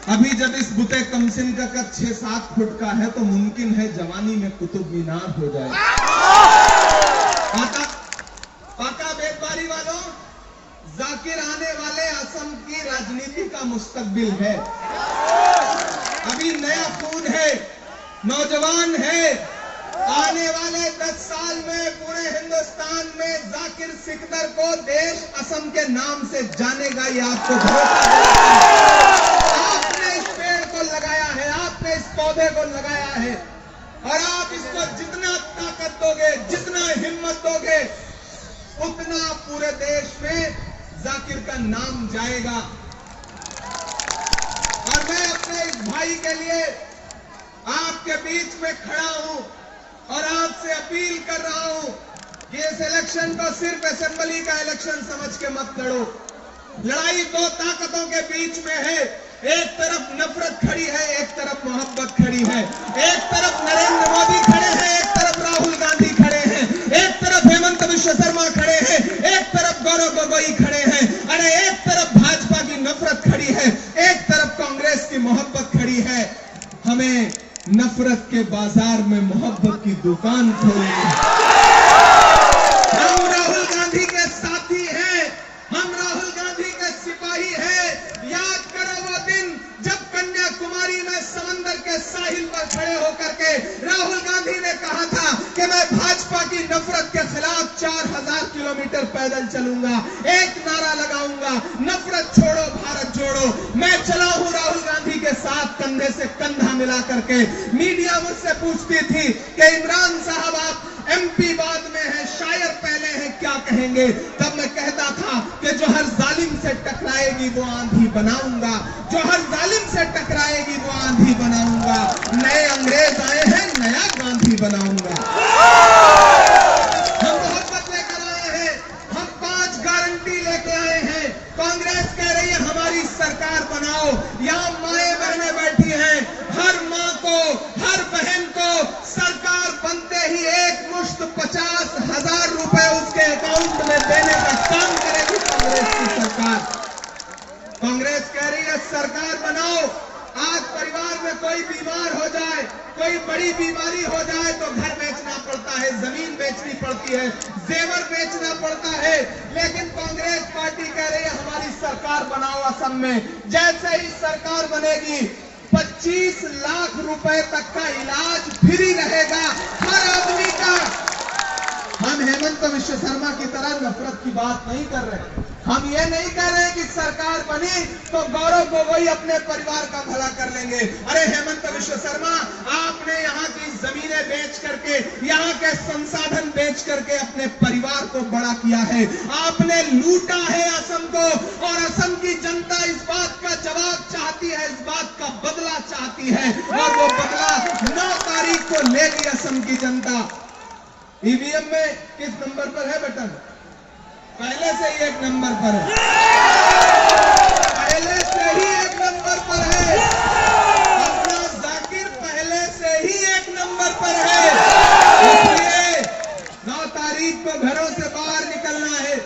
अभी जब इस बुते कमसिन का कद 6-7 फुट का है तो मुमकिन है जवानी में कुतुब मीनार हो जाए। पाका बेदबारी वालों, जाकिर आने वाले असम की राजनीति का मुस्तकबिल है। अभी नया खून है, नौजवान है। आने वाले 10 साल में पूरे हिंदुस्तान में जाकिर सिकदर को देश असम के नाम से जानेगा, ये आपको भरोसा दिलाता हूं। आपने इस पेड़ को लगाया है, आपने इस पौधे को लगाया है, और आप इसको जितना ताकत दोगे, जितना हिम्मत दोगे, उतना पूरे देश में जाकिर का नाम जाएगा। और मैं अपने इस भाई के लिए आपके बीच में खड़ा हूं और आपसे अपील कर रहा हूं कि इस इलेक्शन को सिर्फ असेंबली का इलेक्शन समझ के मत लड़ो। लड़ाई दो ताकतों के बीच में है। एक तरफ नफरत खड़ी है, एक तरफ मोहब्बत खड़ी है। एक तरफ नरेंद्र मोदी खड़े हैं, एक तरफ राहुल गांधी खड़े हैं, एक तरफ हेमंत बिश्व शर्मा खड़े हैं, एक तरफ गौरव गोगोई खड़े हैं। अरे एक तरफ भाजपा की नफरत खड़ी है, एक तरफ कांग्रेस की मोहब्बत खड़ी है। हमें नफरत के बाजार में मोहब्बत की दुकान खोलनी है। हम राहुल गांधी के साथी हैं, हम राहुल गांधी के सिपाही हैं। याद करो वो दिन जब कन्याकुमारी में समंदर के साहिल पर खड़े होकर के राहुल गांधी ने कहा था कि मैं भाजपा की नफरत के खिलाफ 4000 किलोमीटर पैदल चलूंगा, एक नारा लगाऊंगा, नफरत छोड़ो भारत जोड़ो। मैं चला हूं राहुल गांधी के साथ कंधे से कंधा मिला करके। मीडिया मुझसे पूछती थी कि इमरान साहब आप MP बाद में हैं, शायर पहले हैं, क्या कहेंगे? तब मैं कहता था कि जो हर जालिम से टकराएगी वो आंधी बनाऊंगा, जो हर जालिम से टकराएगी वो आंधी बनाऊंगा। नए अंग्रेज आए हैं, नया गांधी बनाऊंगा। हम मोहब्बत लेकर आए हैं, हम 5 गारंटी लेके आए हैं। कांग्रेस कह रही है हमारी सरकार बनाओ। यहां माए बहनें बैठी हैं, हर मां को, हर बहन को सरकार बनते ही एक मुश्त 50,000 रुपए उसके अकाउंट में देने का काम करेगी कांग्रेस की सरकार। कांग्रेस कह रही है सरकार बनाओ। आज परिवार में कोई बीमार हो जाए, कोई बड़ी बीमारी हो जाए तो घर बेचना पड़ता है, जमीन बेचनी पड़ती है, जेवर बेचना पड़ता है। लेकिन कांग्रेस पार्टी कह रही है हमारी सरकार बनाओ असम में। जैसे ही सरकार बनेगी 25 लाख रुपए तक का इलाज फ्री रहेगा हर आदमी का। हम हेमंत बिश्व शर्मा की तरह नफरत की बात नहीं कर रहे। हम ये नहीं कह रहे कि सरकार बनी तो गौरव गोगोई अपने परिवार का भला कर लेंगे। अरे हेमंत बिश्व शर्मा, आपने यहाँ की जमीनें बेच करके, यहाँ के संसाधन बेच करके अपने परिवार को बड़ा किया है। आपने लूटा है असम को, और असम की जनता इस बात का जवाब चाहती है, इस बात का बदला चाहती है, और वो बदला 9 तारीख को लेगी असम की जनता। ईवीएम में किस नंबर पर है बटन? पहले से ही 1 नंबर पर है, पहले से ही 1 नंबर पर है। अपना जाकिर पहले से ही 1 नंबर पर है। इसलिए 9 तारीख को घरों से बाहर निकलना है,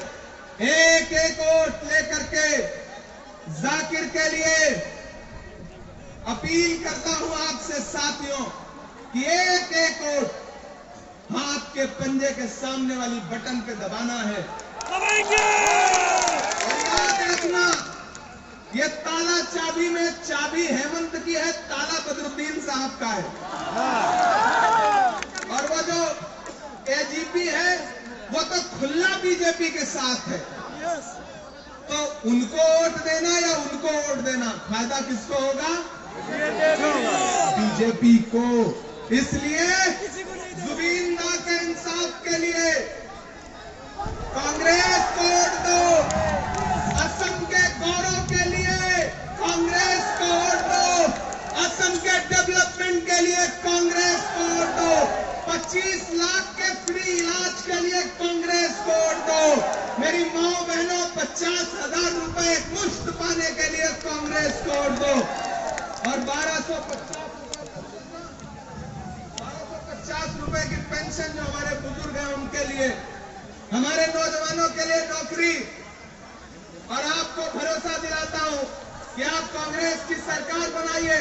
एक एक वोट लेकर के जाकिर के लिए। अपील करता हूं आपसे साथियों कि एक एक वोट हाथ के पंजे के सामने वाली बटन पे दबाना है। और याद रखना, ये ताला चाबी में चाबी हेमंत की है, ताला बदरुद्दीन साहब का है। और वो जो AGP है वो तो खुला बीजेपी के साथ है। तो उनको वोट देना या उनको वोट देना, फायदा किसको होगा? बीजेपी को। इसलिए जुबिंदा के इंसाफ के लिए कांग्रेस को वोट दो। असम के गौरव के लिए कांग्रेस को वोट दो। असम के डेवलपमेंट के लिए कांग्रेस को वोट दो। 25 लाख के फ्री इलाज के लिए कांग्रेस को वोट दो। मेरी माँ बहनों, 50,000 रुपए मुफ्त पाने के लिए कांग्रेस को वोट दो। और 1250 रुपए की पेंशन जो हमारे बुजुर्ग हैं उनके लिए, हमारे नौजवानों के लिए नौकरी, कि आप कांग्रेस की सरकार बनाइए,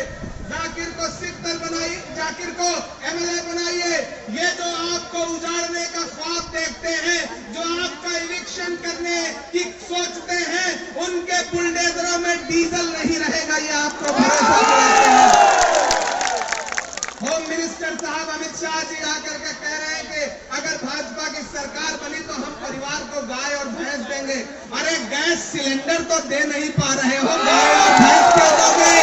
जाकिर को सिकंदर बनाइए, जाकिर को एमएलए बनाइए। ये जो आपको उजाड़ने का ख्वाब देखते हैं, जो आपका इलेक्शन करने की सोचते हैं, उनके बुलडोजरों में डीजल नहीं रहेगा, ये आपको भरोसा दिलाते हैं। होम मिनिस्टर साहब अमित शाह जी आकर के कह रहे हैं कि अगर भाजपा की सरकार बनी तो हम परिवार को गाय और भैंस देंगे। अरे गैस सिलेंडर तो दे नहीं पा रहे हो, गाय और भैंस क्यों दोगे?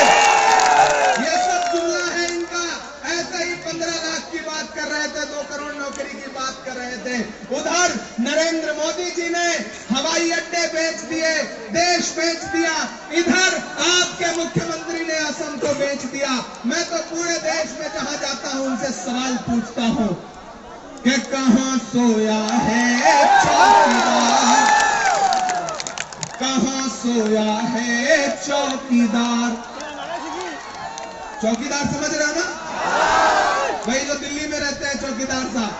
ये सब जुमला है इनका। ऐसे ही 15 लाख की बात कर रहे थे, 2 करोड़ नौकरी की बात कर रहे थे। उधर नरेंद्र मोदी जी ने हवाई अड्डे बेच दिए, देश बेच दिया। इधर आपके मुख्यमंत्री ने असम को बेच दिया। मैं तो पूरे देश में जहां जाता हूं उनसे सवाल पूछता हूं कि कहां सोया है चौकीदार, कहां सोया है चौकीदार? चौकीदार समझ रहे हो ना? भाई जो दिल्ली में रहते हैं चौकीदार साहब,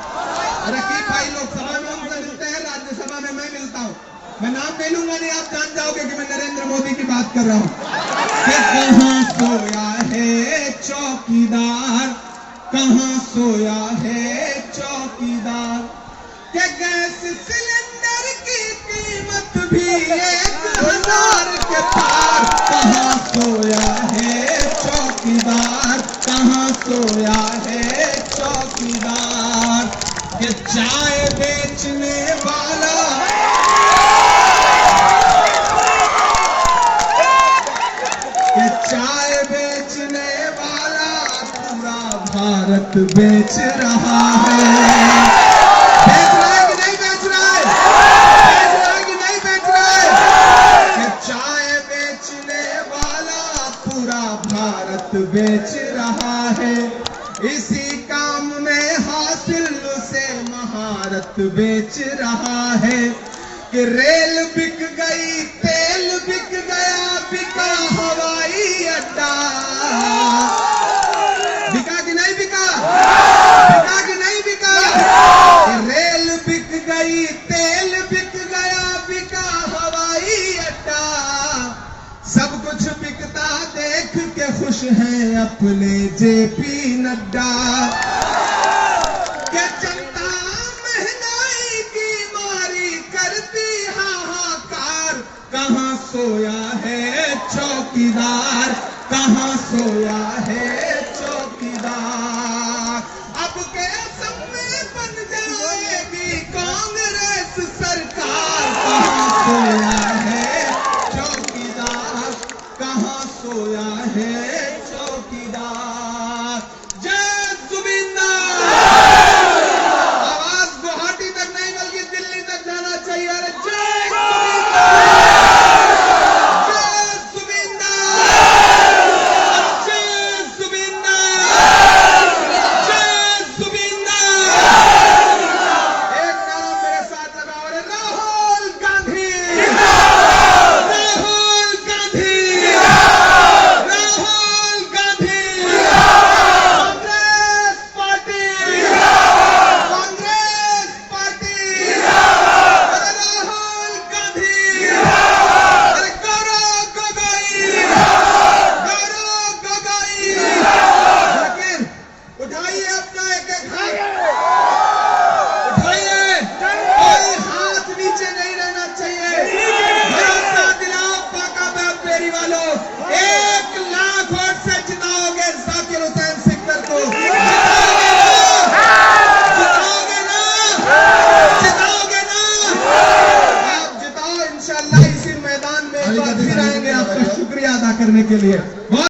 रकीब भाई लोकसभा में उनसे मिलते हैं, राज्यसभा में मैं मिलता हूं। मैं नाम नहीं लूंगा, नहीं आप जान जाओगे कि मैं नरेंद्र मोदी की बात कर रहा हूं। कि कहां सोया है चौकीदार, कहां सोया है चौकीदार? कि गैस सिलेंडर की कीमत भी 1000 के पार। कहां सोया है चौकीदार, कहां सोया है चौकीदार? कि चाय बेचने वाला, कि चाय बेचने वाला पूरा भारत बेच रहा है। बेच रहा है कि नहीं बेच रहा है? बेच रहा है कि नहीं बेच रहा है? कि चाय बेचने वाला पूरा भारत बेच रहा है। इसी काम में हासिल से महारत बेच रहा है। कि रेल बिक गई, तेल बिक गया, बिका हवाई अड्डा। बिका कि नहीं बिका? बिका कि नहीं बिका? रेल बिक गई, तेल बिक गया, बिका हवाई अड्डा। सब कुछ बिकता देख के खुश हैं अपने जेपी नड्डा। क्या जनता महंगाई की मारी करती हाहाकार? कहां सोया है चौकीदार, कहां सोया है चौकीदार? अब के असम में बन जाएगी कांग्रेस सरकार। कहां सोया है चौकीदार, कहां सोया है चौकीदार? जय जुबिंदर। आवाज गुवाहाटी तक नहीं बल्कि दिल्ली तक जाना चाहिए। अरे जय जुबिंदर, जय जुबिंदर, जय जुबिंदर। एक नारा मेरे साथ लगाओ, अरे राहुल गांधी, राहुल गांधी, राहुल गांधी। Congress party, Congress party. अरे राहुल गांधी, अरे गौरव गोगोई, गौरव गोगोई। लेकिन उठाइए अपना एक-एक हाथ, उठाइए, कोई हाथ नीचे नहीं रहना चाहिए। भरोसा दिलाओ बाका बेरी वालों, 1 लाख वोट से जिताओगे जाकिर हुसैन सिकंदर को। जिताओगे ना? जिताओगे ना? आप जिताओ इंशाल्लाह। इसी मैदान में एक बार फिर आएंगे आपका शुक्रिया अदा करने के लिए।